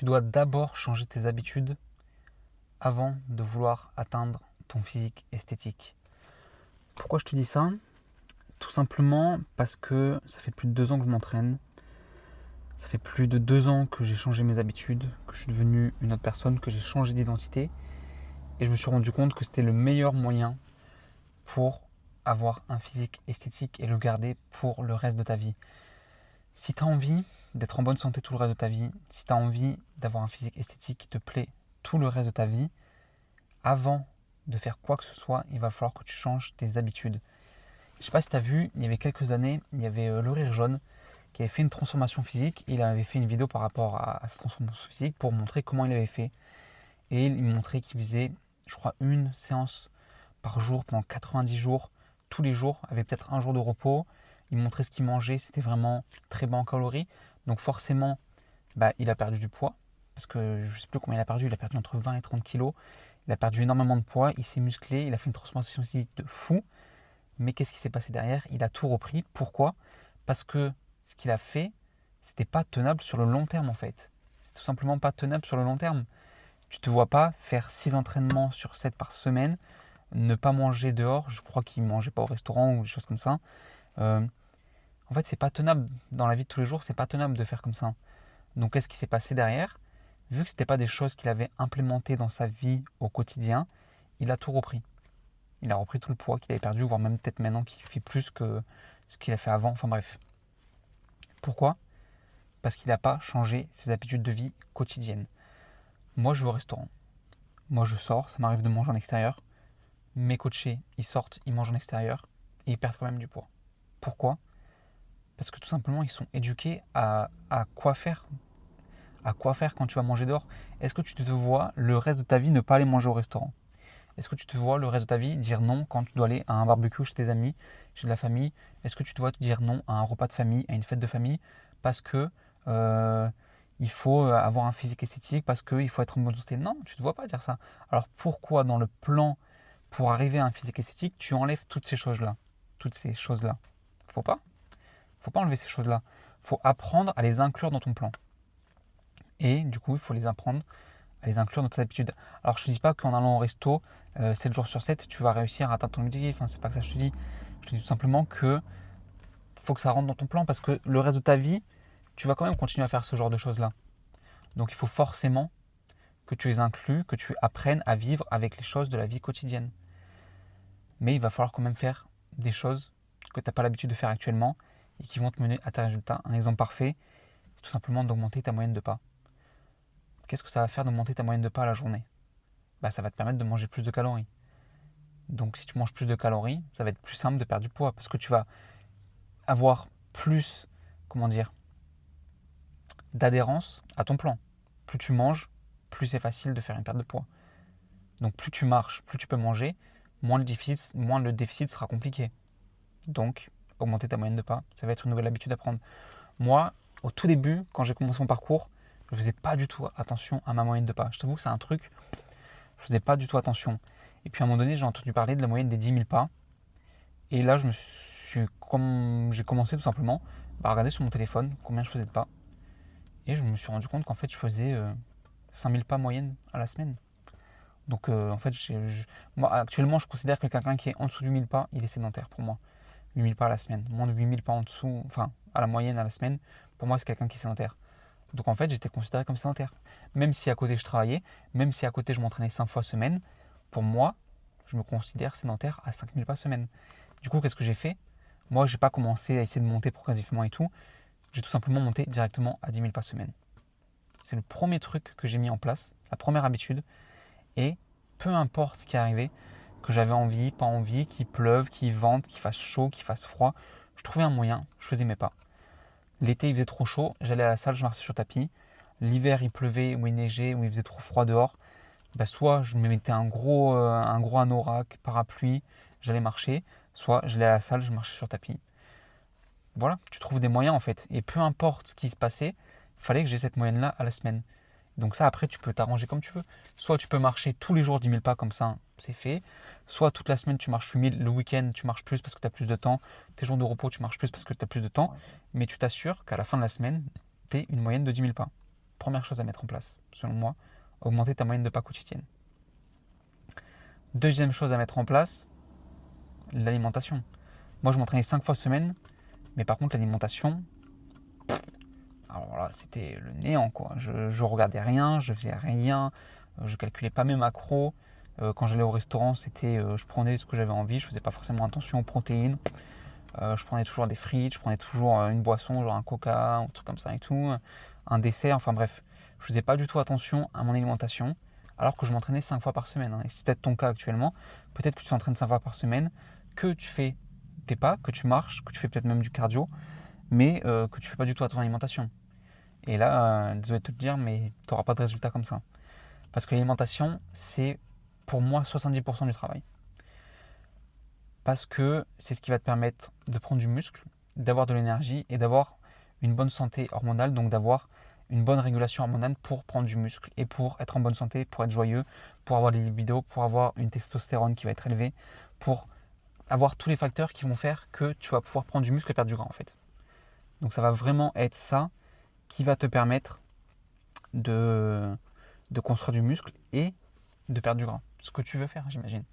tu dois d'abord changer tes habitudes avant de vouloir atteindre ton physique esthétique. Pourquoi je te dis ça? Tout simplement parce que ça fait plus de 2 ans que je m'entraîne. Ça fait plus de 2 ans que j'ai changé mes habitudes, que je suis devenu une autre personne, que j'ai changé d'identité. Et je me suis rendu compte que c'était le meilleur moyen pour avoir un physique esthétique et le garder pour le reste de ta vie. Si tu as envie d'être en bonne santé tout le reste de ta vie, si tu as envie d'avoir un physique esthétique qui te plaît tout le reste de ta vie, avant de faire quoi que ce soit, il va falloir que tu changes tes habitudes. Je ne sais pas si tu as vu, il y avait quelques années, il y avait le Rire Jaune qui avait fait une transformation physique. Il avait fait une vidéo par rapport à cette transformation physique pour montrer comment il avait fait. Et il montrait qu'il faisait, je crois, une séance par jour pendant 90 jours, tous les jours, avec peut-être un jour de repos. Il montrait ce qu'il mangeait, c'était vraiment très bas en calories. Donc forcément, il a perdu du poids, parce que je ne sais plus combien il a perdu entre 20 et 30 kilos. Il a perdu énormément de poids, il s'est musclé, il a fait une transformation physique de fou. Mais qu'est-ce qui s'est passé derrière? Il a tout repris. Pourquoi? Parce que ce qu'il a fait, c'était pas tenable sur le long terme en fait. C'est tout simplement pas tenable sur le long terme. Tu te vois pas faire 6 entraînements sur 7 par semaine, ne pas manger dehors. Je crois qu'il mangeait pas au restaurant ou des choses comme ça. Euh, En fait, c'est pas tenable dans la vie de tous les jours. C'est pas tenable de faire comme ça. Donc, qu'est-ce qui s'est passé derrière? Vu que c'était pas des choses qu'il avait implémentées dans sa vie au quotidien, il a tout repris. Il a repris tout le poids qu'il avait perdu, voire même peut-être maintenant qu'il fait plus que ce qu'il a fait avant. Enfin bref. Pourquoi? Parce qu'il n'a pas changé ses habitudes de vie quotidiennes. Moi, je vais au restaurant. Moi, je sors. Ça m'arrive de manger en extérieur. Mes coachés, ils sortent, ils mangent en extérieur et ils perdent quand même du poids. Pourquoi? Parce que tout simplement, ils sont éduqués à quoi faire. À quoi faire quand tu vas manger dehors? Est-ce que tu te vois le reste de ta vie ne pas aller manger au restaurant? Est-ce que tu te vois le reste de ta vie dire non quand tu dois aller à un barbecue chez tes amis, chez de la famille? Est-ce que tu te vois te dire non à un repas de famille, à une fête de famille, parce que euh, il faut avoir un physique esthétique, parce qu'il faut être en bonne santé? Non, tu ne te vois pas dire ça. Alors pourquoi dans le plan pour arriver à un physique esthétique, tu enlèves toutes ces choses-là? Toutes ces choses-là. Faut pas. Faut pas enlever ces choses-là. Faut apprendre à les inclure dans ton plan. Et du coup, il faut les apprendre à les inclure dans tes habitudes. Alors je te dis pas qu'en allant au resto 7 jours sur 7, tu vas réussir à atteindre ton objectif. Enfin, c'est pas que ça que je te dis. Je te dis tout simplement que faut que ça rentre dans ton plan parce que le reste de ta vie, tu vas quand même continuer à faire ce genre de choses-là. Donc il faut forcément que tu les inclues, que tu apprennes à vivre avec les choses de la vie quotidienne. Mais il va falloir quand même faire des choses que tu n'as pas l'habitude de faire actuellement et qui vont te mener à tes résultats. Un exemple parfait, c'est tout simplement d'augmenter ta moyenne de pas. Qu'est-ce que ça va faire d'augmenter ta moyenne de pas à la journée? Ça va te permettre de manger plus de calories. Donc si tu manges plus de calories, ça va être plus simple de perdre du poids parce que tu vas avoir plus, comment dire, d'adhérence à ton plan. Plus tu manges, plus c'est facile de faire une perte de poids. Donc plus tu marches, plus tu peux manger, moins le déficit sera compliqué. Donc augmenter ta moyenne de pas, ça va être une nouvelle habitude à prendre. Moi, au tout début, quand j'ai commencé mon parcours, je ne faisais pas du tout attention à ma moyenne de pas. Je t'avoue que c'est un truc, je ne faisais pas du tout attention. Et puis à un moment donné, j'ai entendu parler de la moyenne des 10 000 pas. Et là, j'ai commencé tout simplement à regarder sur mon téléphone combien je faisais de pas. Et je me suis rendu compte qu'en fait, je faisais 5000 pas moyenne à la semaine. Donc en fait, moi actuellement, je considère que quelqu'un qui est en dessous du 1000 pas, il est sédentaire pour moi. 8000 pas à la semaine. Moins de 8000 pas en dessous, enfin à la moyenne à la semaine, pour moi, c'est quelqu'un qui est sédentaire. Donc en fait, j'étais considéré comme sédentaire. Même si à côté je travaillais, même si à côté je m'entraînais 5 fois semaine, pour moi, je me considère sédentaire à 5000 pas semaine. Du coup, qu'est-ce que j'ai fait? Moi, j'ai pas commencé à essayer de monter progressivement et tout. J'ai tout simplement monté directement à 10 000 pas semaine. C'est le premier truc que j'ai mis en place, la première habitude. Et peu importe ce qui est arrivé, que j'avais envie, pas envie, qu'il pleuve, qu'il vente, qu'il fasse chaud, qu'il fasse froid, je trouvais un moyen, je faisais mes pas. L'été, il faisait trop chaud, j'allais à la salle, je marchais sur tapis. L'hiver, il pleuvait ou il neigeait ou il faisait trop froid dehors. Soit je me mettais un gros anorak, parapluie, j'allais marcher, soit j'allais à la salle, je marchais sur tapis. Voilà, tu trouves des moyens en fait. Et peu importe ce qui se passait, il fallait que j'ai cette moyenne-là à la semaine. Donc ça, après, tu peux t'arranger comme tu veux. Soit tu peux marcher tous les jours 10 000 pas comme ça, c'est fait. Soit toute la semaine, tu marches 8 000. Le week-end, tu marches plus parce que tu as plus de temps. Tes jours de repos, tu marches plus parce que tu as plus de temps. Mais tu t'assures qu'à la fin de la semaine, tu es une moyenne de 10 000 pas. première chose à mettre en place, selon moi, augmenter ta moyenne de pas quotidienne. Deuxième chose à mettre en place, l'alimentation. Moi, je m'entraînais 5 fois semaine, mais par contre, l'alimentation, alors là, c'était le néant, quoi. Je regardais rien, je faisais rien, je calculais pas mes macros. Quand j'allais au restaurant, je prenais ce que j'avais envie, je faisais pas forcément attention aux protéines. Je prenais toujours des frites, je prenais toujours une boisson, genre un coca, un truc comme ça et tout, un dessert, enfin bref. Je faisais pas du tout attention à mon alimentation, alors que je m'entraînais 5 fois par semaine. Et c'est peut-être ton cas actuellement, peut-être que tu t'entraînes 5 fois par semaine, que tu fais tes pas, que tu marches, que tu fais peut-être même du cardio, mais que tu fais pas du tout à ton alimentation. Et là, désolé de te le dire, mais tu n'auras pas de résultat comme ça. Parce que l'alimentation, c'est pour moi 70% du travail. Parce que c'est ce qui va te permettre de prendre du muscle, d'avoir de l'énergie et d'avoir une bonne santé hormonale, donc d'avoir une bonne régulation hormonale pour prendre du muscle et pour être en bonne santé, pour être joyeux, pour avoir des libidos, pour avoir une testostérone qui va être élevée, pour avoir tous les facteurs qui vont faire que tu vas pouvoir prendre du muscle et perdre du gras en fait. Donc ça va vraiment être ça qui va te permettre de construire du muscle et de perdre du gras. Ce que tu veux faire, j'imagine.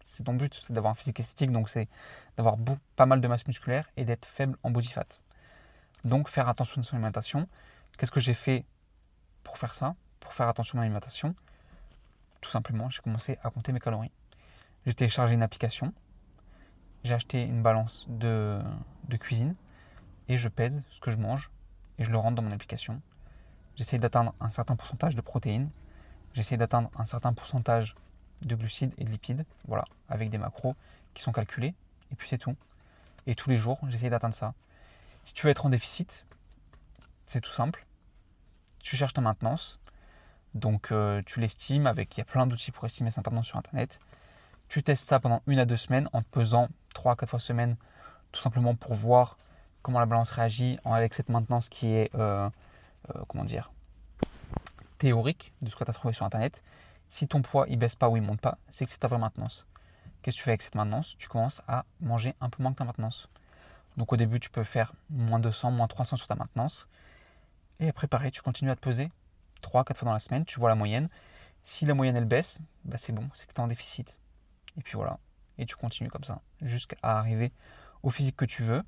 C'est ton but, c'est d'avoir un physique esthétique, donc c'est d'avoir pas mal de masse musculaire et d'être faible en body fat. Donc faire attention à son alimentation. Qu'est-ce que j'ai fait pour faire ça? Pour faire attention à mon alimentation, tout simplement, j'ai commencé à compter mes calories. J'ai téléchargé une application, j'ai acheté une balance de cuisine et je pèse ce que je mange et je le rentre dans mon application. J'essaie d'atteindre un certain pourcentage de protéines, j'essaie d'atteindre un certain pourcentage de glucides et de lipides, voilà, avec des macros qui sont calculés, et puis c'est tout. Et tous les jours, j'essaie d'atteindre ça. Si tu veux être en déficit, c'est tout simple. Tu cherches ta maintenance, donc tu l'estimes il y a plein d'outils pour estimer sa maintenance sur internet. Tu testes ça pendant 1 à 2 semaines en te pesant 3 à 4 fois semaine, tout simplement pour voir comment la balance réagit avec cette maintenance qui est, comment dire, théorique de ce que tu as trouvé sur internet. Si ton poids il baisse pas ou il monte pas, c'est que c'est ta vraie maintenance. Qu'est-ce que tu fais avec cette maintenance? Tu commences à manger un peu moins que ta maintenance. Donc au début, tu peux faire moins 200, moins 300 sur ta maintenance. Et après, pareil, tu continues à te peser 3-4 fois dans la semaine, tu vois la moyenne. Si la moyenne elle baisse, bah c'est bon, c'est que tu es en déficit. Et puis voilà. Et tu continues comme ça, jusqu'à arriver au physique que tu veux.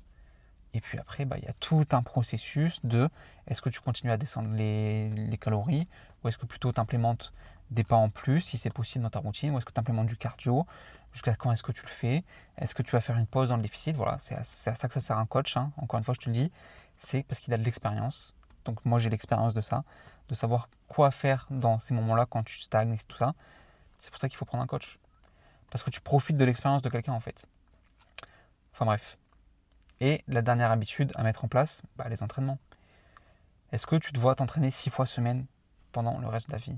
Et puis après, bah, il y a tout un processus de est-ce que tu continues à descendre les calories ou est-ce que plutôt tu implémentes des pas en plus si c'est possible dans ta routine ou est-ce que tu implémentes du cardio, jusqu'à quand est-ce que tu le fais, est-ce que tu vas faire une pause dans le déficit. Voilà, c'est à ça que ça sert un coach, hein. Encore une fois, je te le dis, c'est parce qu'il a de l'expérience. Donc moi j'ai l'expérience de ça, de savoir quoi faire dans ces moments-là quand tu stagnes et tout ça. C'est pour ça qu'il faut prendre un coach. Parce que tu profites de l'expérience de quelqu'un en fait. Enfin bref. Et la dernière habitude à mettre en place, bah, les entraînements. Est-ce que tu te vois t'entraîner 6 fois semaine pendant le reste de ta vie?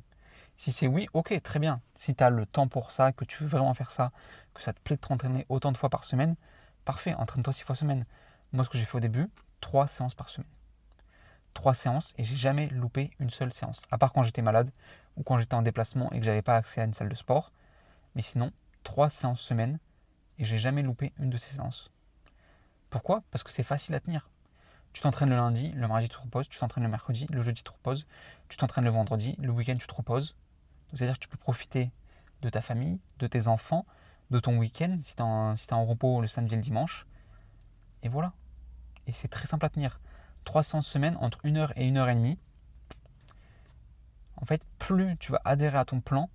Si c'est oui, ok, très bien. Si tu as le temps pour ça, que tu veux vraiment faire ça, que ça te plaît de t'entraîner autant de fois par semaine, parfait, entraîne-toi 6 fois semaine. Moi, ce que j'ai fait au début, 3 séances par semaine. 3 séances et j'ai jamais loupé une seule séance. À part quand j'étais malade ou quand j'étais en déplacement et que j'avais pas accès à une salle de sport. Mais sinon, 3 séances semaine et j'ai jamais loupé une de ces séances. Pourquoi? Parce que c'est facile à tenir. Tu t'entraînes le lundi, le mardi tu te reposes, tu t'entraînes le mercredi, le jeudi tu te reposes, tu t'entraînes le vendredi, le week-end tu te reposes. C'est-à-dire que tu peux profiter de ta famille, de tes enfants, de ton week-end, si tu es en repos le samedi et le dimanche. Et voilà. Et c'est très simple à tenir. 3 séances semaine entre 1 heure et 1 heure et demie. En fait, plus tu vas adhérer à ton plan,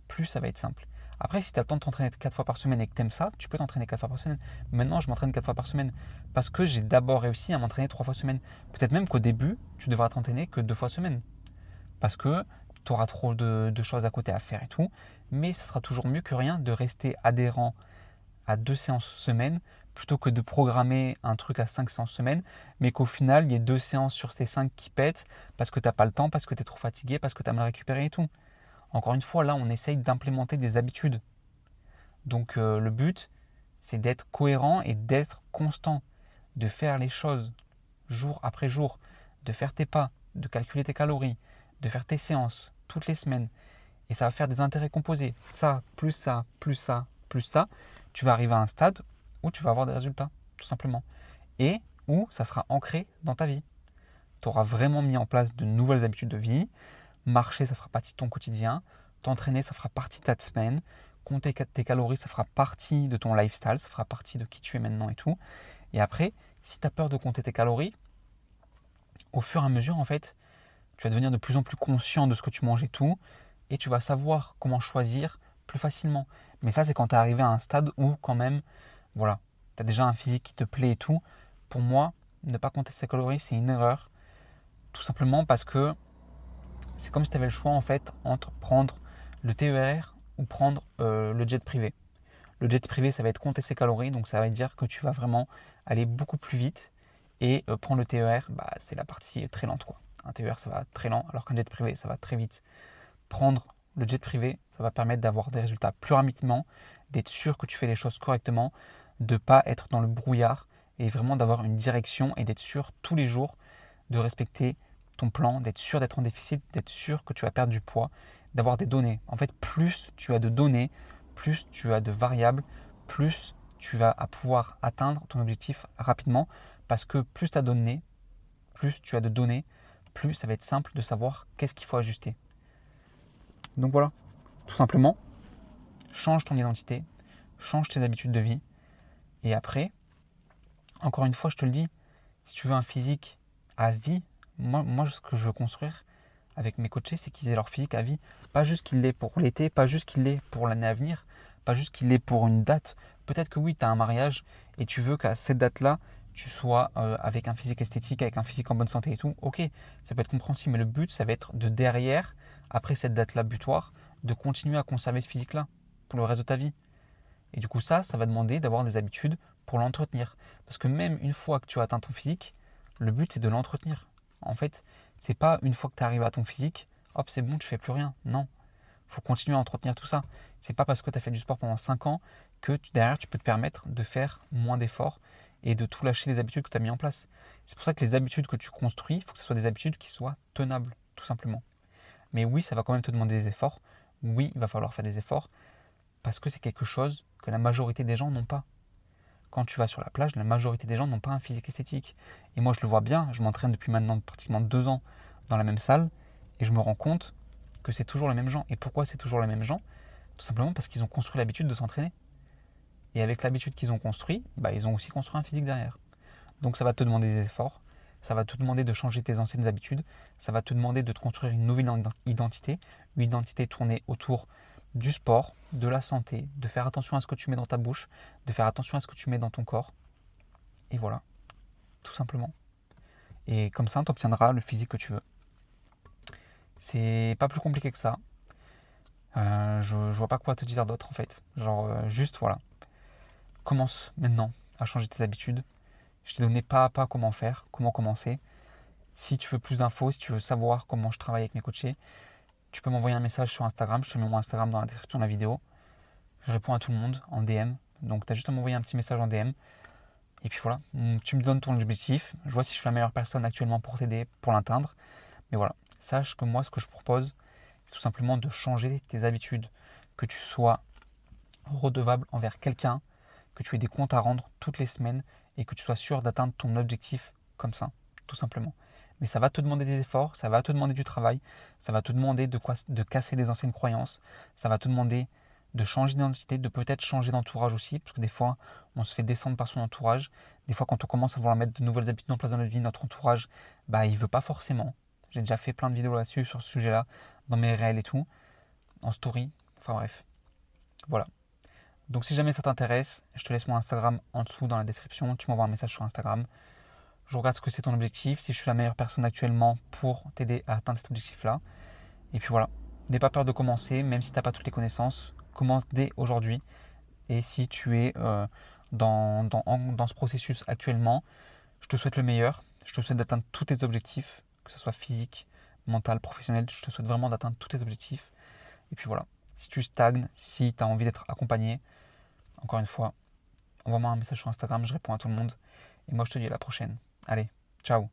plus ça va être simple. Après, si tu as le temps de t'entraîner 4 fois par semaine et que tu aimes ça, tu peux t'entraîner 4 fois par semaine. Maintenant, je m'entraîne 4 fois par semaine parce que j'ai d'abord réussi à m'entraîner 3 fois semaine. Peut-être même qu'au début, tu devras t'entraîner que 2 fois semaine. Parce que tu auras trop de choses à côté à faire et tout. Mais ça sera toujours mieux que rien de rester adhérent à 2 séances semaine plutôt que de programmer un truc à 5 séances semaine, mais qu'au final, il y ait 2 séances sur ces 5 qui pètent parce que tu n'as pas le temps, parce que tu es trop fatigué, parce que tu as mal récupéré et tout. Encore une fois, là, on essaye d'implémenter des habitudes. Donc le but, c'est d'être cohérent et d'être constant, de faire les choses jour après jour, de faire tes pas, de calculer tes calories, de faire tes séances toutes les semaines. Et ça va faire des intérêts composés. Ça, plus ça, plus ça, plus ça. Tu vas arriver à un stade où tu vas avoir des résultats, tout simplement. Et où ça sera ancré dans ta vie. tu auras vraiment mis en place de nouvelles habitudes de vie. Marcher, ça fera partie de ton quotidien. T'entraîner, ça fera partie de ta semaine. Compter tes calories, ça fera partie de ton lifestyle, ça fera partie de qui tu es maintenant et tout. Et après, si tu as peur de compter tes calories, au fur et à mesure, en fait, tu vas devenir de plus en plus conscient de ce que tu manges et tout, et tu vas savoir comment choisir plus facilement. Mais ça, c'est quand tu es arrivé à un stade où quand même, voilà, tu as déjà un physique qui te plaît et tout. Pour moi, ne pas compter ses calories, c'est une erreur. Tout simplement parce que c'est comme si tu avais le choix en fait entre prendre le TER ou prendre le jet privé. Le jet privé, ça va être compter ses calories, donc ça va dire que tu vas vraiment aller beaucoup plus vite. Et prendre le TER, bah, c'est la partie très lente, quoi. Un TER, ça va très lent, alors qu'un jet privé, ça va très vite. Prendre le jet privé, ça va permettre d'avoir des résultats plus rapidement, d'être sûr que tu fais les choses correctement, de ne pas être dans le brouillard et vraiment d'avoir une direction et d'être sûr tous les jours de respecter ton plan, d'être sûr d'être en déficit, d'être sûr que tu vas perdre du poids, d'avoir des données. En fait, plus tu as de données, plus tu as de variables, plus tu vas pouvoir atteindre ton objectif rapidement parce que plus tu as de données, plus tu as de données, plus ça va être simple de savoir qu'est-ce qu'il faut ajuster. Donc voilà, tout simplement, change ton identité, change tes habitudes de vie et après, encore une fois, je te le dis, si tu veux un physique à vie, moi ce que je veux construire avec mes coachés, c'est qu'ils aient leur physique à vie. Pas juste qu'il l'ait pour l'été, pas juste qu'il l'ait pour l'année à venir, pas juste qu'il l'ait pour une date. Peut-être que oui, tu as un mariage et tu veux qu'à cette date-là, tu sois avec un physique esthétique, avec un physique en bonne santé et tout. Ok, ça peut être compréhensible, mais le but, ça va être de derrière, après cette date-là butoir, de continuer à conserver ce physique-là pour le reste de ta vie. Et du coup, ça va demander d'avoir des habitudes pour l'entretenir. Parce que même une fois que tu as atteint ton physique, le but, c'est de l'entretenir. En fait, c'est pas une fois que tu arrives à ton physique, hop, c'est bon, tu fais plus rien. Non, il faut continuer à entretenir tout ça. C'est pas parce que tu as fait du sport pendant 5 ans que derrière, tu peux te permettre de faire moins d'efforts et de tout lâcher les habitudes que tu as mis en place. C'est pour ça que les habitudes que tu construis, il faut que ce soit des habitudes qui soient tenables, tout simplement. Mais oui, ça va quand même te demander des efforts. Oui, il va falloir faire des efforts parce que c'est quelque chose que la majorité des gens n'ont pas. Quand tu vas sur la plage, la majorité des gens n'ont pas un physique esthétique. Et moi, je le vois bien, je m'entraîne depuis maintenant pratiquement 2 ans dans la même salle et je me rends compte que c'est toujours les mêmes gens. Et pourquoi c'est toujours les mêmes gens? Tout simplement parce qu'ils ont construit l'habitude de s'entraîner. Et avec l'habitude qu'ils ont construit, bah, ils ont aussi construit un physique derrière. Donc ça va te demander des efforts, ça va te demander de changer tes anciennes habitudes, ça va te demander de te construire une nouvelle identité, une identité tournée autour du sport, de la santé, de faire attention à ce que tu mets dans ta bouche, de faire attention à ce que tu mets dans ton corps. Et voilà, tout simplement. Et comme ça, tu obtiendras le physique que tu veux. C'est pas plus compliqué que ça. Je vois pas quoi te dire d'autre en fait. Genre, juste voilà. Commence maintenant à changer tes habitudes. Je t'ai donné pas à pas comment faire, comment commencer. Si tu veux plus d'infos, si tu veux savoir comment je travaille avec mes coachés, tu peux m'envoyer un message sur Instagram. Je te mets mon Instagram dans la description de la vidéo. Je réponds à tout le monde en DM. Donc, tu as juste à m'envoyer un petit message en DM. Et puis voilà, tu me donnes ton objectif. Je vois si je suis la meilleure personne actuellement pour t'aider, pour l'atteindre. Mais voilà, sache que moi, ce que je propose, c'est tout simplement de changer tes habitudes. Que tu sois redevable envers quelqu'un, que tu aies des comptes à rendre toutes les semaines et que tu sois sûr d'atteindre ton objectif comme ça, tout simplement. Mais ça va te demander des efforts, ça va te demander du travail, ça va te demander de casser des anciennes croyances, ça va te demander de changer d'identité, de peut-être changer d'entourage aussi, parce que des fois, on se fait descendre par son entourage. Des fois, quand on commence à vouloir mettre de nouvelles habitudes en place dans notre vie, notre entourage, bah, il veut pas forcément. J'ai déjà fait plein de vidéos là-dessus, sur ce sujet-là, dans mes réels et tout, en story, enfin bref. Voilà. Donc si jamais ça t'intéresse, je te laisse mon Instagram en dessous dans la description, tu m'envoies un message sur Instagram. Je regarde ce que c'est ton objectif, si je suis la meilleure personne actuellement pour t'aider à atteindre cet objectif-là. Et puis voilà, n'aie pas peur de commencer, même si tu n'as pas toutes les connaissances, commence dès aujourd'hui. Et si tu es dans ce processus actuellement, je te souhaite le meilleur, je te souhaite d'atteindre tous tes objectifs, que ce soit physique, mental, professionnel, je te souhaite vraiment d'atteindre tous tes objectifs. Et puis voilà, si tu stagnes, si tu as envie d'être accompagné, encore une fois, envoie-moi un message sur Instagram, je réponds à tout le monde. Et moi, je te dis à la prochaine. Allez, ciao!